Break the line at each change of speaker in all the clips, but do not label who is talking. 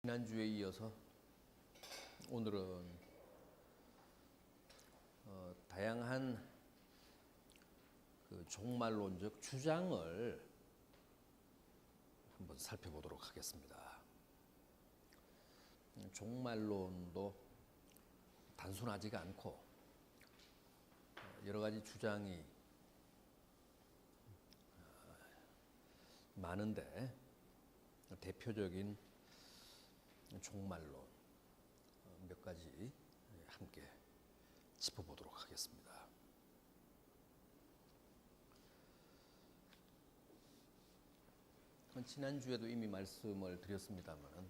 지난주에 이어서 오늘은 다양한 종말론적 주장을 한번 살펴보도록 하겠습니다. 종말론도 단순하지가 않고 여러 가지 주장이 많은데 대표적인 종말론 몇 가지 함께 짚어보도록 하겠습니다. 지난주에도 이미 말씀을 드렸습니다만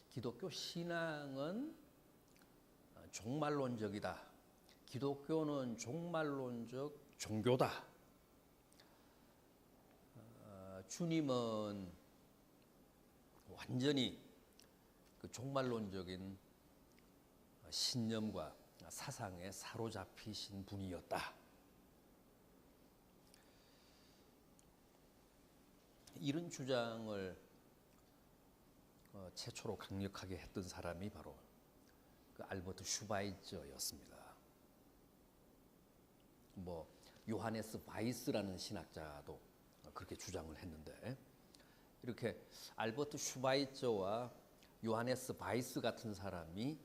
기독교 신앙은 종말론적이다. 기독교는 종말론적 종교다. 주님은 완전히 그 종말론적인 신념과 사상에 사로잡히신 분이었다. 이런 주장을 최초로 강력하게 했던 사람이 바로 그 알버트 슈바이처였습니다. 요하네스 바이스라는 신학자도 그렇게 주장을 했는데, 이렇게 알버트 슈바이처와 요하네스 바이스 같은 사람이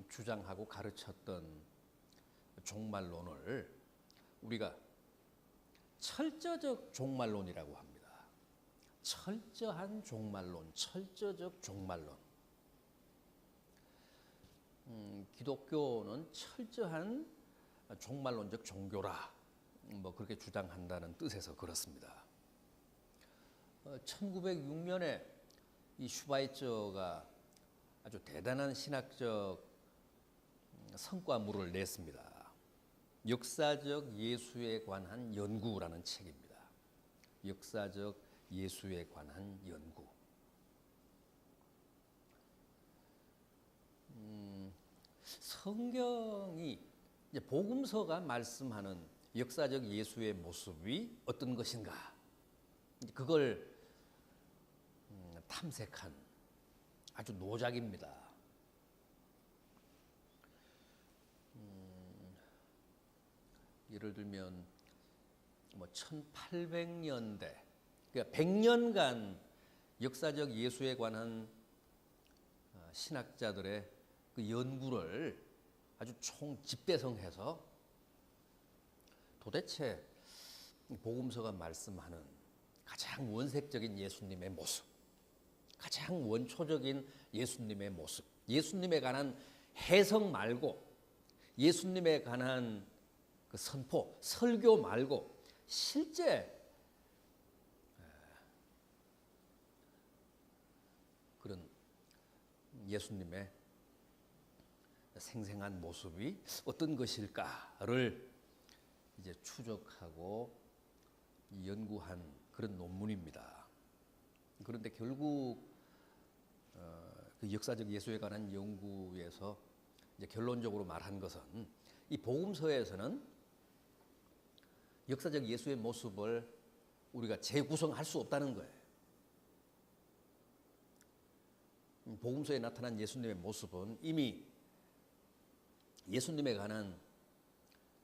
주장하고 가르쳤던 종말론을 우리가 철저적 종말론이라고 합니다. 철저한 종말론, 철저적 종말론. 기독교는 철저한 종말론적 종교라. 그렇게 주장한다는 뜻에서 그렇습니다. 1906년에 이 슈바이처가 아주 대단한 신학적 성과물을 냈습니다. 역사적 예수에 관한 연구라는 책입니다. 역사적 예수에 관한 연구. 성경이 이제 복음서가 말씀하는 역사적 예수의 모습이 어떤 것인가, 그걸 탐색한 아주 노작입니다. 예를 들면 1800년대, 그러니까 100년간 역사적 예수에 관한 신학자들의 그 연구를 아주 총집대성해서 도대체 복음서가 말씀하는 가장 원색적인 예수님의 모습, 가장 원초적인 예수님의 모습, 예수님에 관한 해석 말고 예수님에 관한 그 선포, 설교 말고 실제 그런 예수님의 생생한 모습이 어떤 것일까를 이제 추적하고 연구한 그런 논문입니다. 그런데 결국 그 역사적 예수에 관한 연구에서 이제 결론적으로 말한 것은 이 복음서에서는 역사적 예수의 모습을 우리가 재구성할 수 없다는 거예요. 복음서에 나타난 예수님의 모습은 이미 예수님에 관한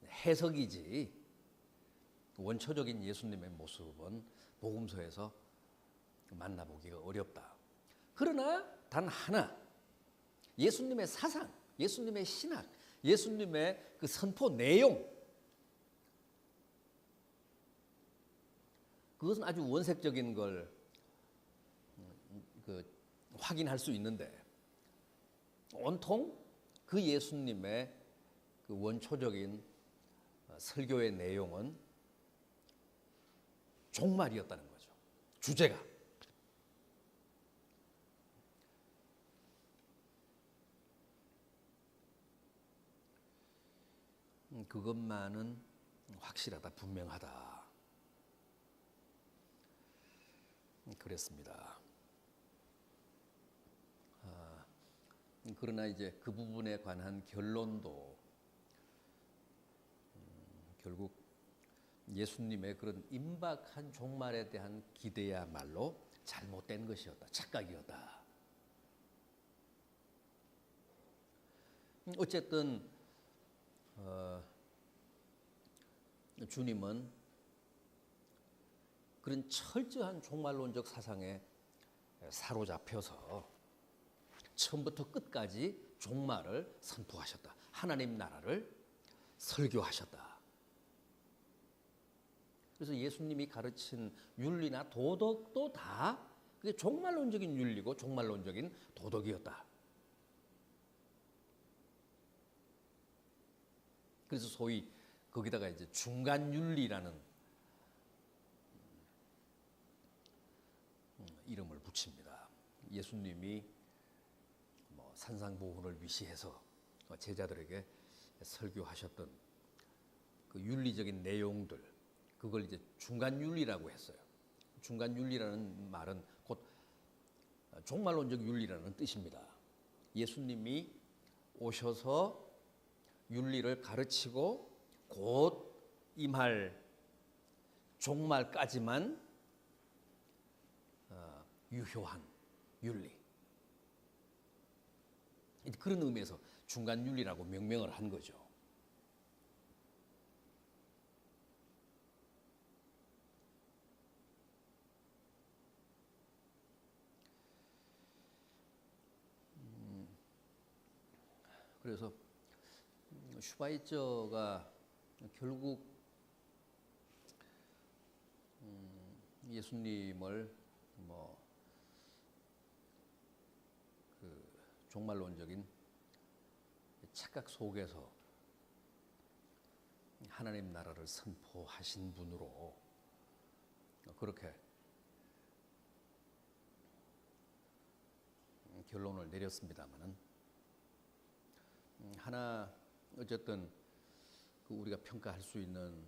해석이지 원초적인 예수님의 모습은 복음서에서 만나보기가 어렵다. 그러나 단 하나, 예수님의 사상, 예수님의 신학, 예수님의 그 선포 내용, 그것은 아주 원색적인 걸 확인할 수 있는데, 온통 그 예수님의 그 원초적인 설교의 내용은 종말이었다는 거죠. 주제가. 그것만은 확실하다, 분명하다. 그랬습니다. 그러나 이제 그 부분에 관한 결론도 결국 예수님의 그런 임박한 종말에 대한 기대야말로 잘못된 것이었다. 착각이었다. 어쨌든 주님은 그런 철저한 종말론적 사상에 사로잡혀서 처음부터 끝까지 종말을 선포하셨다. 하나님 나라를 설교하셨다. 그래서 예수님이 가르친 윤리나 도덕도 다 그게 종말론적인 윤리고 종말론적인 도덕이었다. 그래서 소위 거기다가 이제 중간 윤리라는 이름을 붙입니다. 예수님이 산상보훈을 위시해서 제자들에게 설교하셨던 그 윤리적인 내용들, 그걸 이제 중간 윤리라고 했어요. 중간 윤리라는 말은 곧 종말론적 윤리라는 뜻입니다. 예수님이 오셔서 윤리를 가르치고 곧 임할 종말까지만 유효한 윤리. 그런 의미에서 중간 윤리라고 명명을 한 거죠. 그래서 슈바이처가 결국 예수님을 그 종말론적인 착각 속에서 하나님 나라를 선포하신 분으로 그렇게 결론을 내렸습니다마는 하나 어쨌든 그 우리가 평가할 수 있는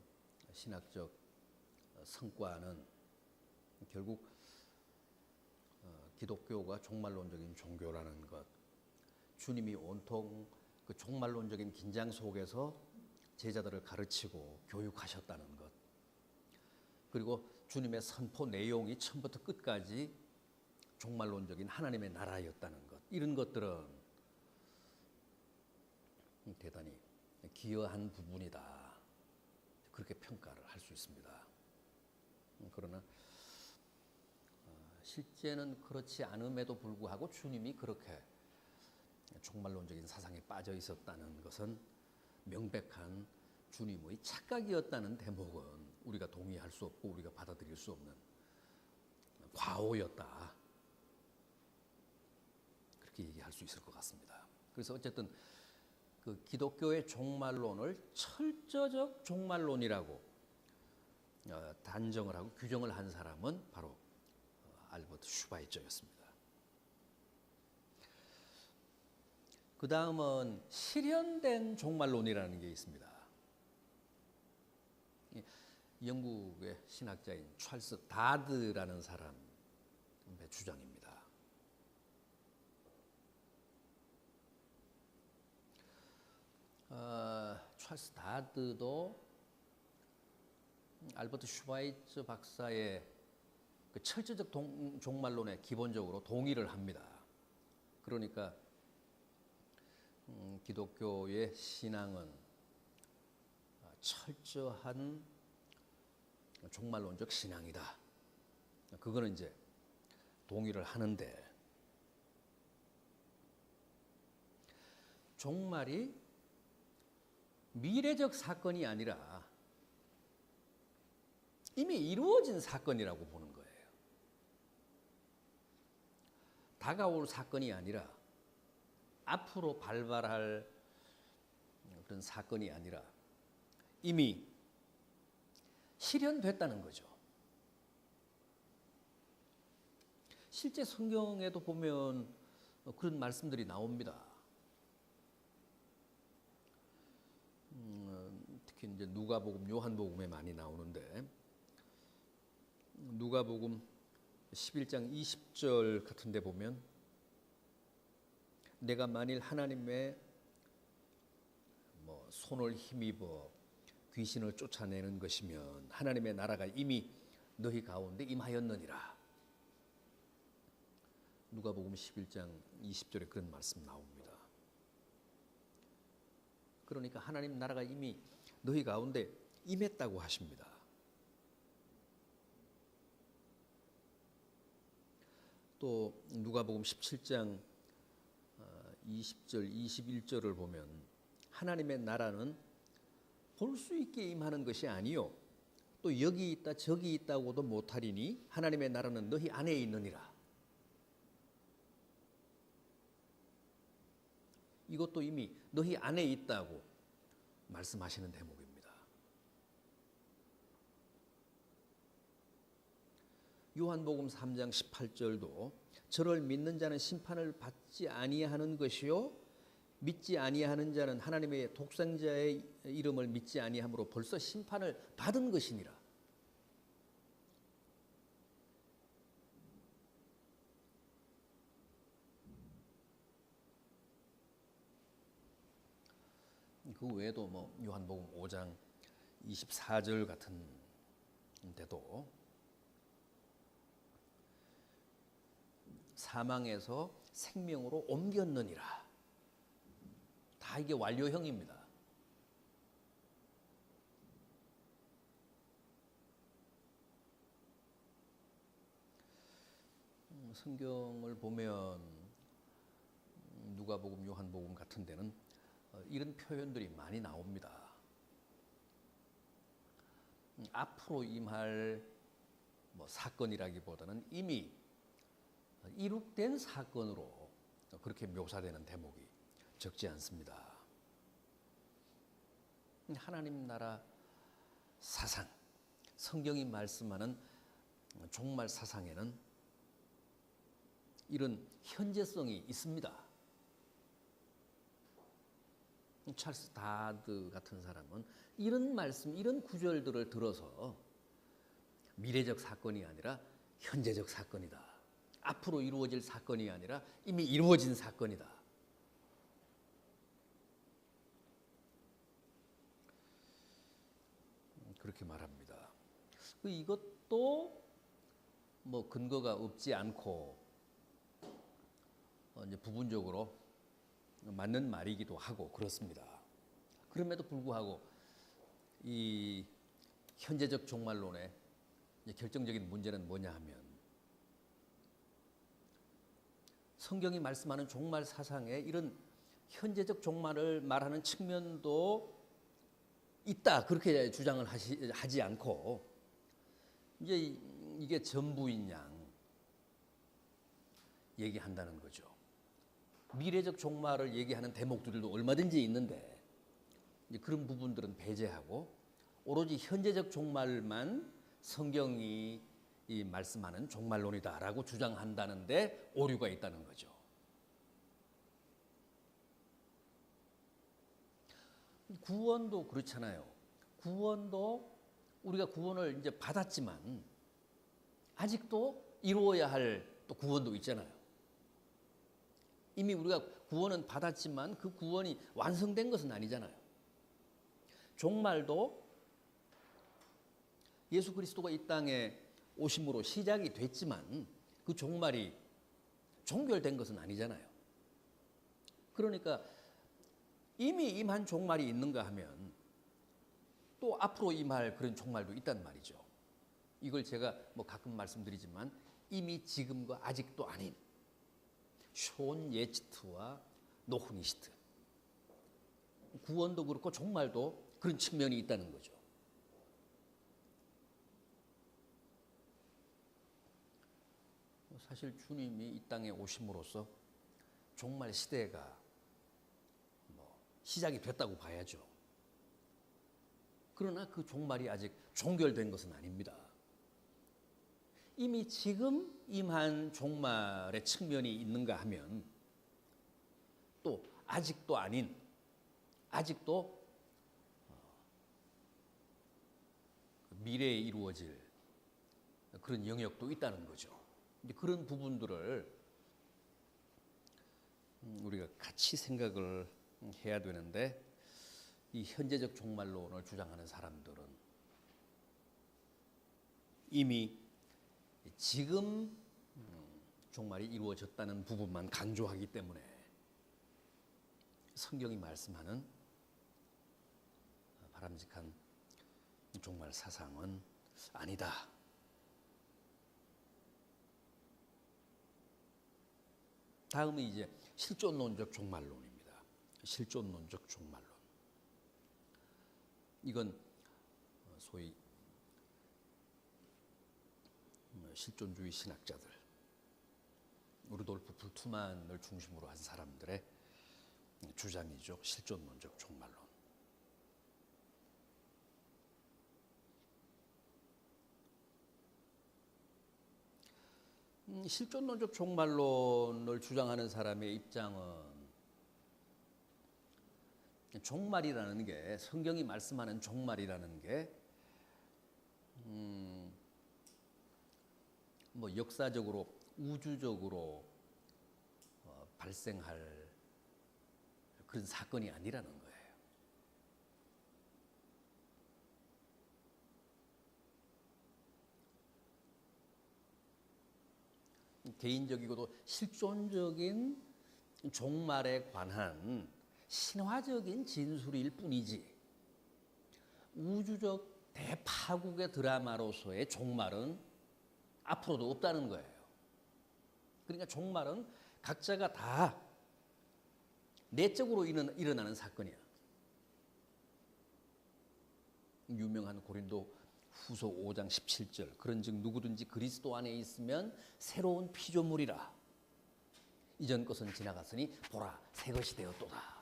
신학적 성과는 결국 기독교가 종말론적인 종교라는 것, 주님이 온통 그 종말론적인 긴장 속에서 제자들을 가르치고 교육하셨다는 것, 그리고 주님의 선포 내용이 처음부터 끝까지 종말론적인 하나님의 나라였다는 것, 이런 것들은 대단히 기여한 부분이다. 그렇게 평가를 할 수 있습니다. 그러나 실제는 그렇지 않음에도 불구하고 주님이 그렇게 종말론적인 사상에 빠져 있었다는 것은 명백한 주님의 착각이었다는 대목은 우리가 동의할 수 없고 우리가 받아들일 수 없는 과오였다. 그렇게 얘기할 수 있을 것 같습니다. 그래서 어쨌든 그 기독교의 종말론을 철저적 종말론이라고 단정을 하고 규정을 한 사람은 바로 알버트 슈바이처였습니다. 그 다음은 실현된 종말론이라는 게 있습니다. 영국의 신학자인 찰스 다드라는 사람의 주장입니다. 찰스 다드도 알버트 슈바이처 박사의 그 철저적 종말론에 기본적으로 동의를 합니다. 그러니까 기독교의 신앙은 철저한 종말론적 신앙이다. 그거는 이제 동의를 하는데 종말이 미래적 사건이 아니라 이미 이루어진 사건이라고 보는 거예요. 다가올 사건이 아니라 앞으로 발발할 그런 사건이 아니라 이미 실현됐다는 거죠. 실제 성경에도 보면 그런 말씀들이 나옵니다. 특히 이제 누가복음, 요한복음에 많이 나오는데 누가복음 11장 20절 같은 데 보면 내가 만일 하나님의 손을 힘입어 귀신을 쫓아내는 것이면 하나님의 나라가 이미 너희 가운데 임하였느니라. 누가복음 11장 20절에 그런 말씀 나옵니다. 그러니까 하나님 나라가 이미 너희 가운데 임했다고 하십니다. 또 누가복음 17장 20절, 21절을 보면 하나님의 나라는 볼 수 있게 임하는 것이 아니요 또 여기 있다 저기 있다고도 못하리니 하나님의 나라는 너희 안에 있느니라. 이것도 이미 너희 안에 있다고 말씀하시는 대목입니다. 요한복음 3장 18절도 저를 믿는 자는 심판을 받지 아니하는 것이요 믿지 아니하는 자는 하나님의 독생자의 이름을 믿지 아니함으로 벌써 심판을 받은 것이니라. 그 외에도 요한복음 5장 24절 같은 데도 사망에서 생명으로 옮겼느니라. 다 이게 완료형입니다. 성경을 보면 누가복음, 요한복음 같은 데는 이런 표현들이 많이 나옵니다. 앞으로 임할 사건이라기보다는 이미 이룩된 사건으로 그렇게 묘사되는 대목이 적지 않습니다. 하나님 나라 사상, 성경이 말씀하는 종말 사상에는 이런 현재성이 있습니다. 찰스 다드 같은 사람은 이런 말씀, 이런 구절들을 들어서 미래적 사건이 아니라 현재적 사건이다. 앞으로 이루어질 사건이 아니라 이미 이루어진 사건이다. 그렇게 말합니다. 이것도 근거가 없지 않고 이제 부분적으로 맞는 말이기도 하고 그렇습니다. 그럼에도 불구하고 이 현재적 종말론의 결정적인 문제는 뭐냐 하면 성경이 말씀하는 종말 사상에 이런 현재적 종말을 말하는 측면도 있다 그렇게 주장을 하지 않고 이제 이게 전부인 양 얘기한다는 거죠. 미래적 종말을 얘기하는 대목들도 얼마든지 있는데 이제 그런 부분들은 배제하고 오로지 현재적 종말만 성경이 이 말씀하는 종말론이다라고 주장한다는데 오류가 있다는 거죠. 구원도 그렇잖아요. 구원도 우리가 구원을 이제 받았지만 아직도 이루어야 할 또 구원도 있잖아요. 이미 우리가 구원은 받았지만 그 구원이 완성된 것은 아니잖아요. 종말도 예수 그리스도가 이 땅에 오심으로 시작이 됐지만 그 종말이 종결된 것은 아니잖아요. 그러니까 이미 임한 종말이 있는가 하면 또 앞으로 임할 그런 종말도 있단 말이죠. 이걸 제가 가끔 말씀드리지만 이미 지금과 아직도 아닌 숀 예치트와 노후니시트 구원도 그렇고 종말도 그런 측면이 있다는 거죠. 사실 주님이 이 땅에 오심으로써 종말 시대가 시작이 됐다고 봐야죠. 그러나 그 종말이 아직 종결된 것은 아닙니다. 이미 지금 임한 종말의 측면이 있는가 하면 또 아직도 아닌 아직도 미래에 이루어질 그런 영역도 있다는 거죠. 그런 부분들을 우리가 같이 생각을 해야 되는데 이 현재적 종말론을 주장하는 사람들은 이미 지금 종말이 이루어졌다는 부분만 강조하기 때문에 성경이 말씀하는 바람직한 종말 사상은 아니다. 다음은 이제 실존론적 종말론입니다. 실존론적 종말론. 이건 소위 실존주의 신학자들, 루돌프 불트만을 중심으로 한 사람들의 주장이죠. 실존론적 종말론. 실존론적 종말론을 주장하는 사람의 입장은 종말이라는 게, 성경이 말씀하는 종말이라는 게 뭐 역사적으로 우주적으로 발생할 그런 사건이 아니라는 거예요. 개인적이고도 실존적인 종말에 관한 신화적인 진술일 뿐이지 우주적 대파국의 드라마로서의 종말은 앞으로도 없다는 거예요. 그러니까 종말은 각자가 다 내적으로 일어나는 사건이야. 유명한 고린도 후서 5장 17절, 그런즉 누구든지 그리스도 안에 있으면 새로운 피조물이라. 이전 것은 지나갔으니 보라 새 것이 되었도다.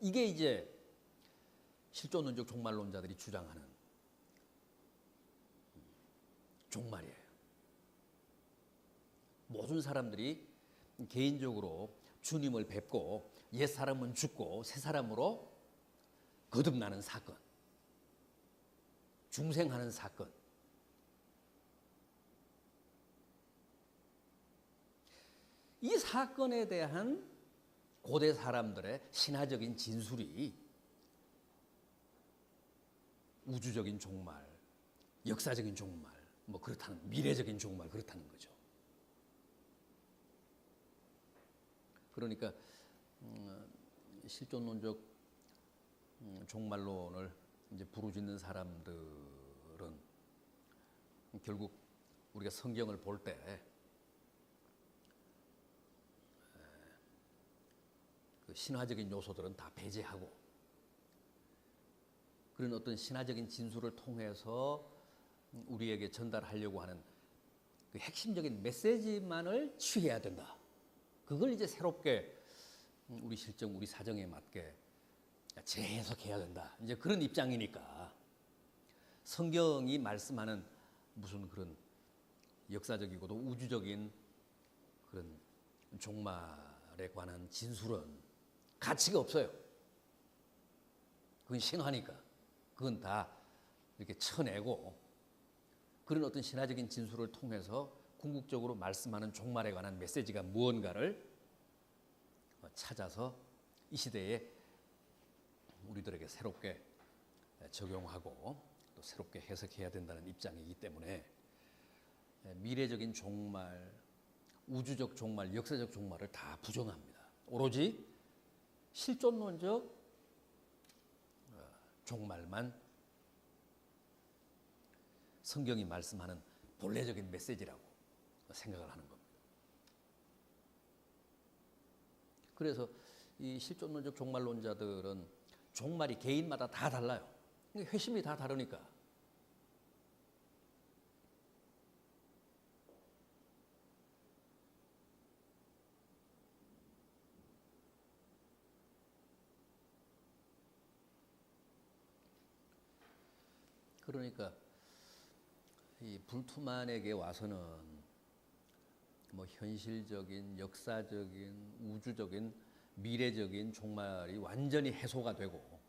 이게 이제 실존론적 종말론자들이 주장하는 종말이에요. 모든 사람들이 개인적으로 주님을 뵙고 옛 사람은 죽고 새 사람으로 거듭나는 사건, 중생하는 사건. 이 사건에 대한 고대 사람들의 신화적인 진술이 우주적인 종말, 역사적인 종말, 뭐 그렇다는, 미래적인 종말, 그렇다는 거죠. 그러니까 실존론적 종말론을 이제 부르짖는 사람들은 결국 우리가 성경을 볼 때 그 신화적인 요소들은 다 배제하고 그런 어떤 신화적인 진술을 통해서 우리에게 전달하려고 하는 그 핵심적인 메시지만을 취해야 된다. 그걸 이제 새롭게 우리 실정, 우리 사정에 맞게 재해석해야 된다. 이제 그런 입장이니까 성경이 말씀하는 무슨 그런 역사적이고도 우주적인 그런 종말에 관한 진술은 가치가 없어요. 그건 신화니까. 그건 다 이렇게 쳐내고 그런 어떤 신화적인 진술을 통해서 궁극적으로 말씀하는 종말에 관한 메시지가 무언가를 찾아서 이 시대에 우리들에게 새롭게 적용하고 또 새롭게 해석해야 된다는 입장이기 때문에 미래적인 종말, 우주적 종말, 역사적 종말을 다 부정합니다. 오로지 실존론적 종말만 성경이 말씀하는 본래적인 메시지라고 생각을 하는 겁니다. 그래서 이 실존론적 종말론자들은 종말이 개인마다 다 달라요. 회심이 다 다르니까. 그러니까 이 불투만에게 와서는 뭐 현실적인, 역사적인, 우주적인, 미래적인 종말이 완전히 해소가 되고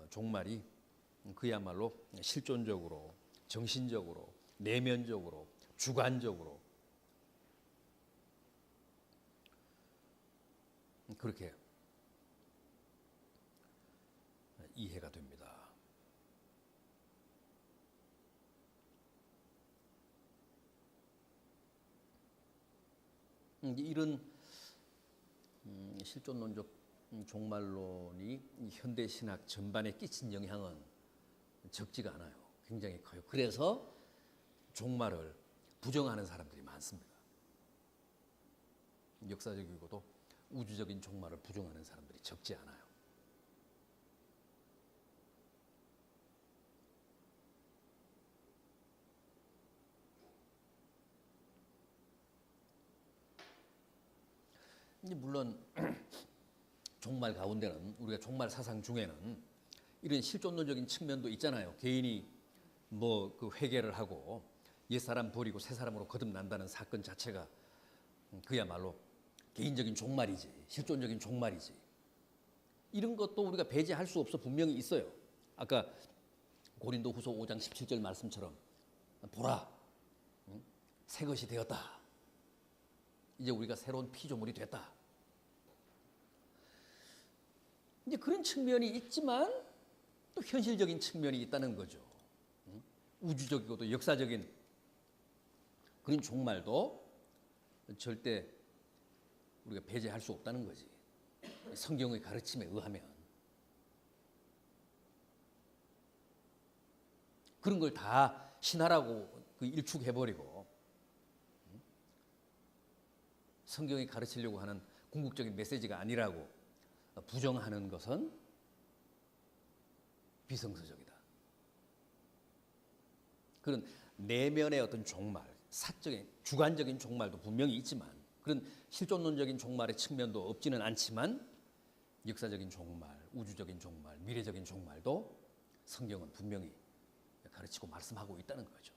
종말이 그야말로 실존적으로, 정신적으로, 내면적으로, 주관적으로 그렇게 이해가 됩니다. 이런 실존론적 종말론이 현대 신학 전반에 끼친 영향은 적지가 않아요. 굉장히 커요. 그래서 종말을 부정하는 사람들이 많습니다. 역사적이고도 우주적인 종말을 부정하는 사람들이 적지 않아요. 물론 종말 가운데는 우리가 종말 사상 중에는 이런 실존론적인 측면도 있잖아요. 개인이 뭐 그 회개를 하고 옛사람 버리고 새사람으로 거듭난다는 사건 자체가 그야말로 개인적인 종말이지, 실존적인 종말이지. 이런 것도 우리가 배제할 수 없어 분명히 있어요. 아까 고린도후서 5장 17절 말씀처럼 보라, 새 것이 되었다. 이제 우리가 새로운 피조물이 됐다. 이제 그런 측면이 있지만 또 현실적인 측면이 있다는 거죠. 우주적이고도 역사적인 그런 종말도 절대 우리가 배제할 수 없다는 거지. 성경의 가르침에 의하면. 그런 걸 다 신하라고 일축해버리고 성경이 가르치려고 하는 궁극적인 메시지가 아니라고 부정하는 것은 비성서적이다. 그런 내면의 어떤 종말, 사적인, 주관적인 종말도 분명히 있지만 그런 실존론적인 종말의 측면도 없지는 않지만 역사적인 종말, 우주적인 종말, 미래적인 종말도 성경은 분명히 가르치고 말씀하고 있다는 거죠.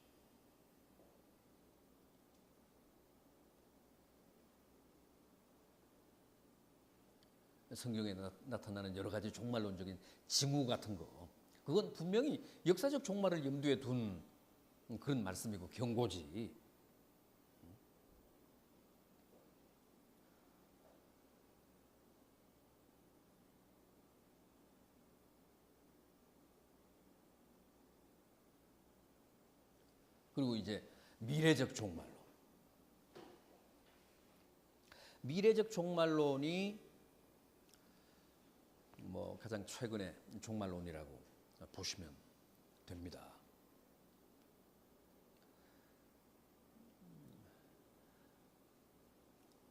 성경에 나타나는 여러 가지 종말론적인 징후 같은 거, 그건 분명히 역사적 종말을 염두에 둔 그런 말씀이고 경고지. 그리고 이제 미래적 종말론. 미래적 종말론이 뭐 가장 최근의 종말론이라고 보시면 됩니다.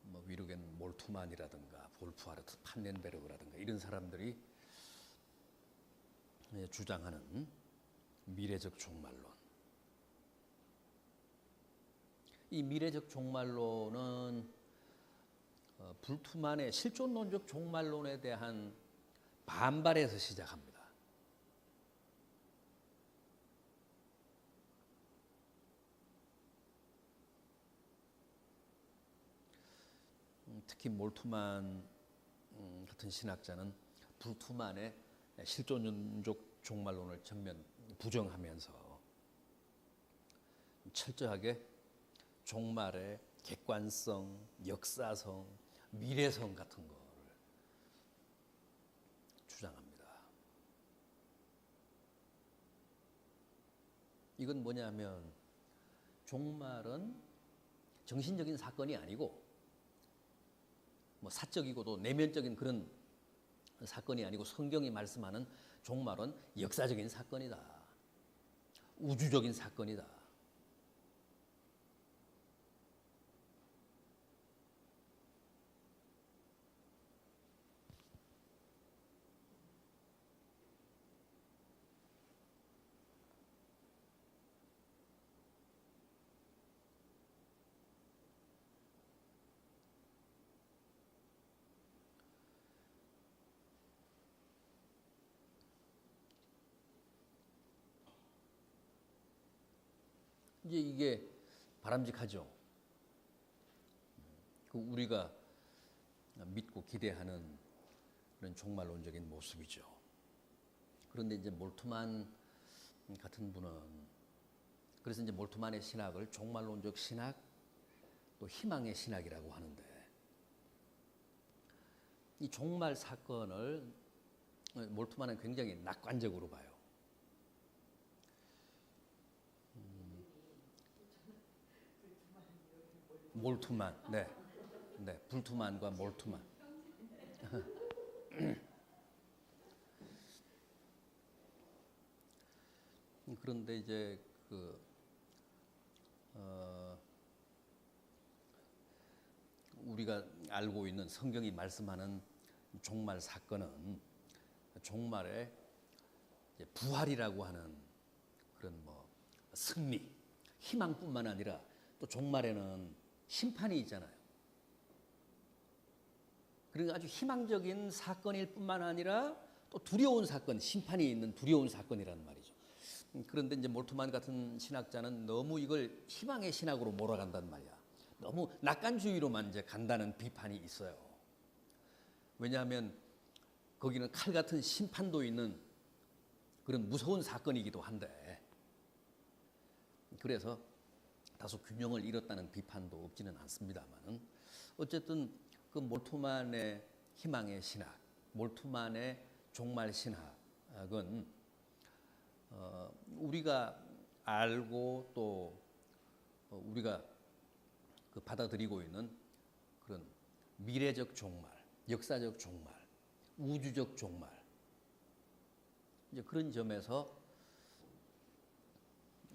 뭐 위르겐 몰트만이라든가 볼프하르트 판넨베르그라든가 이런 사람들이 주장하는 미래적 종말론. 이 미래적 종말론은 불투만의 실존론적 종말론에 대한 반발에서 시작합니다. 특히 몰트만 같은 신학자는 불투만의 실존론적 종말론을 전면 부정하면서 철저하게 종말의 객관성, 역사성, 미래성 같은 거를 주장합니다. 이건 뭐냐면 종말은 정신적인 사건이 아니고 뭐 사적이고도 내면적인 그런 사건이 아니고 성경이 말씀하는 종말은 역사적인 사건이다. 우주적인 사건이다. 이제 이게 바람직하죠. 우리가 믿고 기대하는 그런 종말론적인 모습이죠. 그런데 이제 몰트만 같은 분은 그래서 이제 몰트만의 신학을 종말론적 신학 또 희망의 신학이라고 하는데 이 종말 사건을 몰트만은 굉장히 낙관적으로 봐요. 몰트만, 네, 네, 불투만과 몰트만. 그런데 이제 우리가 알고 있는 성경이 말씀하는 종말 사건은 종말의 부활이라고 하는 그런 승리, 희망뿐만 아니라 또 종말에는 심판이 있잖아요. 그러니까 아주 희망적인 사건일 뿐만 아니라 또 두려운 사건, 심판이 있는 두려운 사건이라는 말이죠. 그런데 이제 몰트만 같은 신학자는 너무 이걸 희망의 신학으로 몰아간단 말이야. 너무 낙관주의로만 이제 간다는 비판이 있어요. 왜냐하면 거기는 칼 같은 심판도 있는 그런 무서운 사건이기도 한데, 그래서 다소 균형을 잃었다는 비판도 없지는 않습니다만은, 어쨌든 그 몰트만의 희망의 신학, 몰트만의 종말 신학은 우리가 알고 또 우리가 받아들이고 있는 그런 미래적 종말, 역사적 종말, 우주적 종말, 이제 그런 점에서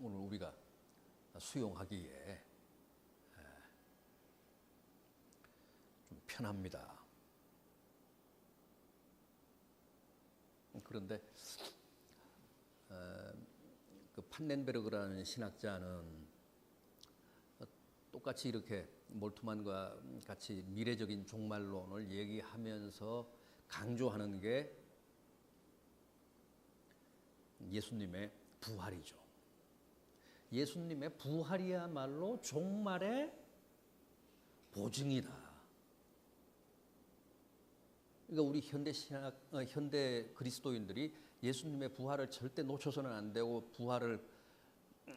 오늘 우리가 수용하기에 좀 편합니다. 그런데 그 판넨베르그라는 신학자는 똑같이 이렇게 몰트만과 같이 미래적인 종말론을 얘기하면서 강조하는 게 예수님의 부활이죠. 예수님의 부활이야말로 종말의 보증이다. 그러니까 우리 현대 그리스도인들이 예수님의 부활을 절대 놓쳐서는 안 되고 부활을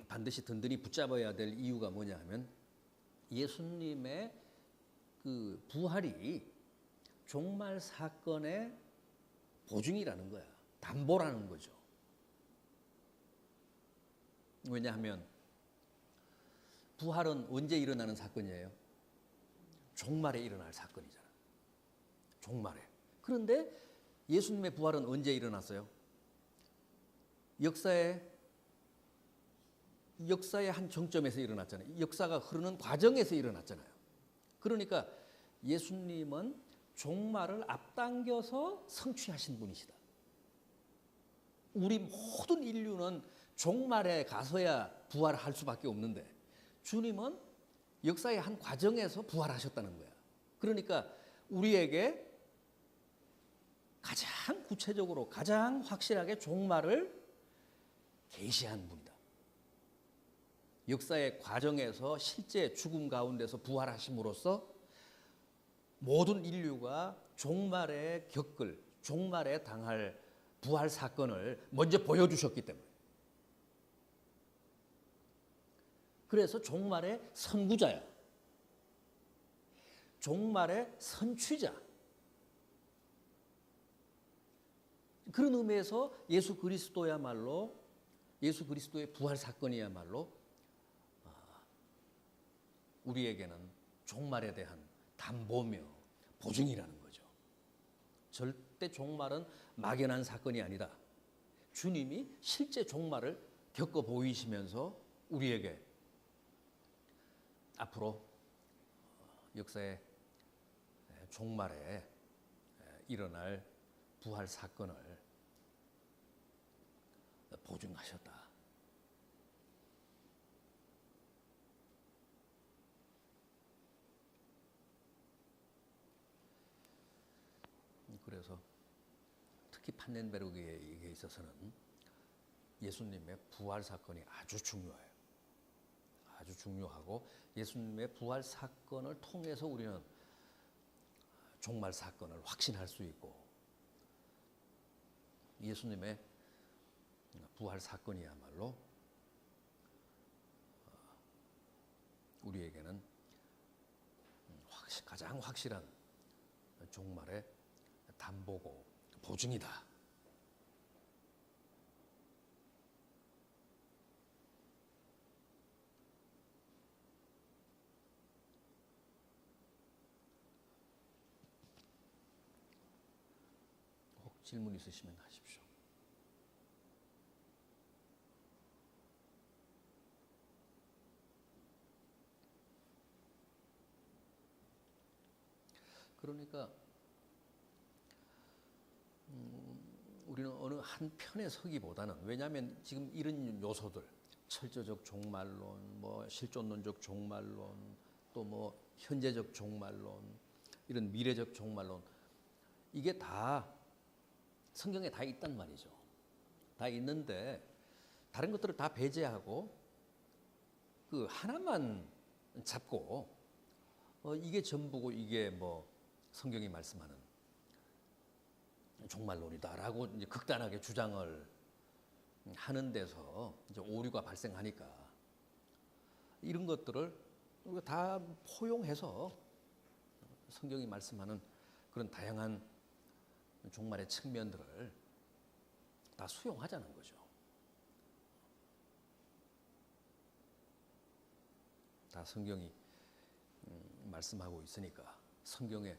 반드시 든든히 붙잡아야 될 이유가 뭐냐 하면 예수님의 그 부활이 종말 사건의 보증이라는 거야. 담보라는 거죠. 왜냐하면 부활은 언제 일어나는 사건이에요? 종말에 일어날 사건이잖아. 종말에. 그런데 예수님의 부활은 언제 일어났어요? 역사의 한 정점에서 일어났잖아요. 역사가 흐르는 과정에서 일어났잖아요. 그러니까 예수님은 종말을 앞당겨서 성취하신 분이시다. 우리 모든 인류는 종말에 가서야 부활할 수밖에 없는데 주님은 역사의 한 과정에서 부활하셨다는 거야. 그러니까 우리에게 가장 구체적으로 가장 확실하게 종말을 계시한 분이다. 역사의 과정에서 실제 죽음 가운데서 부활하심으로써 모든 인류가 종말에 겪을, 종말에 당할 부활 사건을 먼저 보여주셨기 때문에. 그래서 종말의 선구자야. 종말의 선취자. 그런 의미에서 예수 그리스도야말로, 예수 그리스도의 부활 사건이야말로 우리에게는 종말에 대한 담보며 보증이라는 거죠. 절대 종말은 막연한 사건이 아니다. 주님이 실제 종말을 겪어 보이시면서 우리에게 앞으로 역사의 종말에 일어날 부활 사건을 보증하셨다. 그래서 특히 판넨베르그에 있어서는 예수님의 부활 사건이 아주 중요해요. 아주 중요하고 예수님의 부활 사건을 통해서 우리는 종말 사건을 확신할 수 있고 예수님의 부활 사건이야말로 우리에게는 가장 확실한 종말의 담보고 보증이다. 질문 있으시면 하십시오. 그러니까 우리는 어느 한 편에 서기보다는, 왜냐하면 지금 이런 요소들, 철저적 종말론, 뭐 실존론적 종말론, 또 뭐 현재적 종말론, 이런 미래적 종말론, 이게 다 성경에 다 있단 말이죠. 다 있는데 다른 것들을 다 배제하고 그 하나만 잡고 이게 전부고 이게 뭐 성경이 말씀하는 종말론이다라고 이제 극단하게 주장을 하는 데서 이제 오류가 발생하니까, 이런 것들을 우리가 다 포용해서 성경이 말씀하는 그런 다양한 종말의 측면들을 다 수용하자는 거죠. 다 성경이 말씀하고 있으니까, 성경에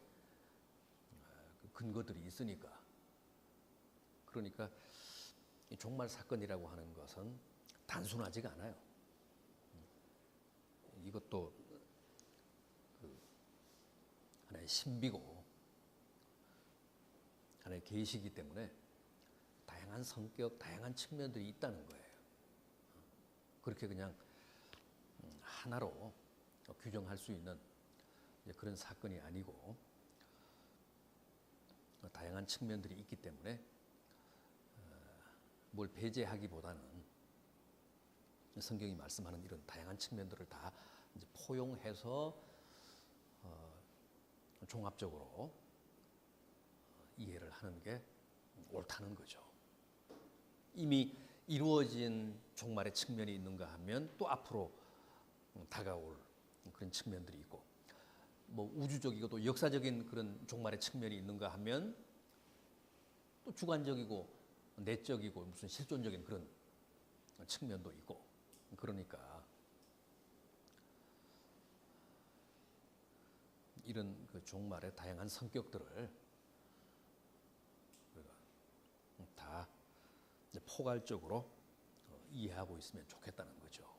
그 근거들이 있으니까. 그러니까 이 종말 사건이라고 하는 것은 단순하지가 않아요. 이것도 그 하나의 신비고 하나의 계시이기 때문에 다양한 성격, 다양한 측면들이 있다는 거예요. 그렇게 그냥 하나로 규정할 수 있는 그런 사건이 아니고, 다양한 측면들이 있기 때문에 뭘 배제하기보다는 성경이 말씀하는 이런 다양한 측면들을 다 이제 포용해서 종합적으로 이해를 하는 게 옳다는 거죠. 이미 이루어진 종말의 측면이 있는가 하면 또 앞으로 다가올 그런 측면들이 있고, 뭐 우주적이고 또 역사적인 그런 종말의 측면이 있는가 하면 또 주관적이고 내적이고 무슨 실존적인 그런 측면도 있고, 그러니까 이런 그 종말의 다양한 성격들을 우리가 다 포괄적으로 이해하고 있으면 좋겠다는 거죠.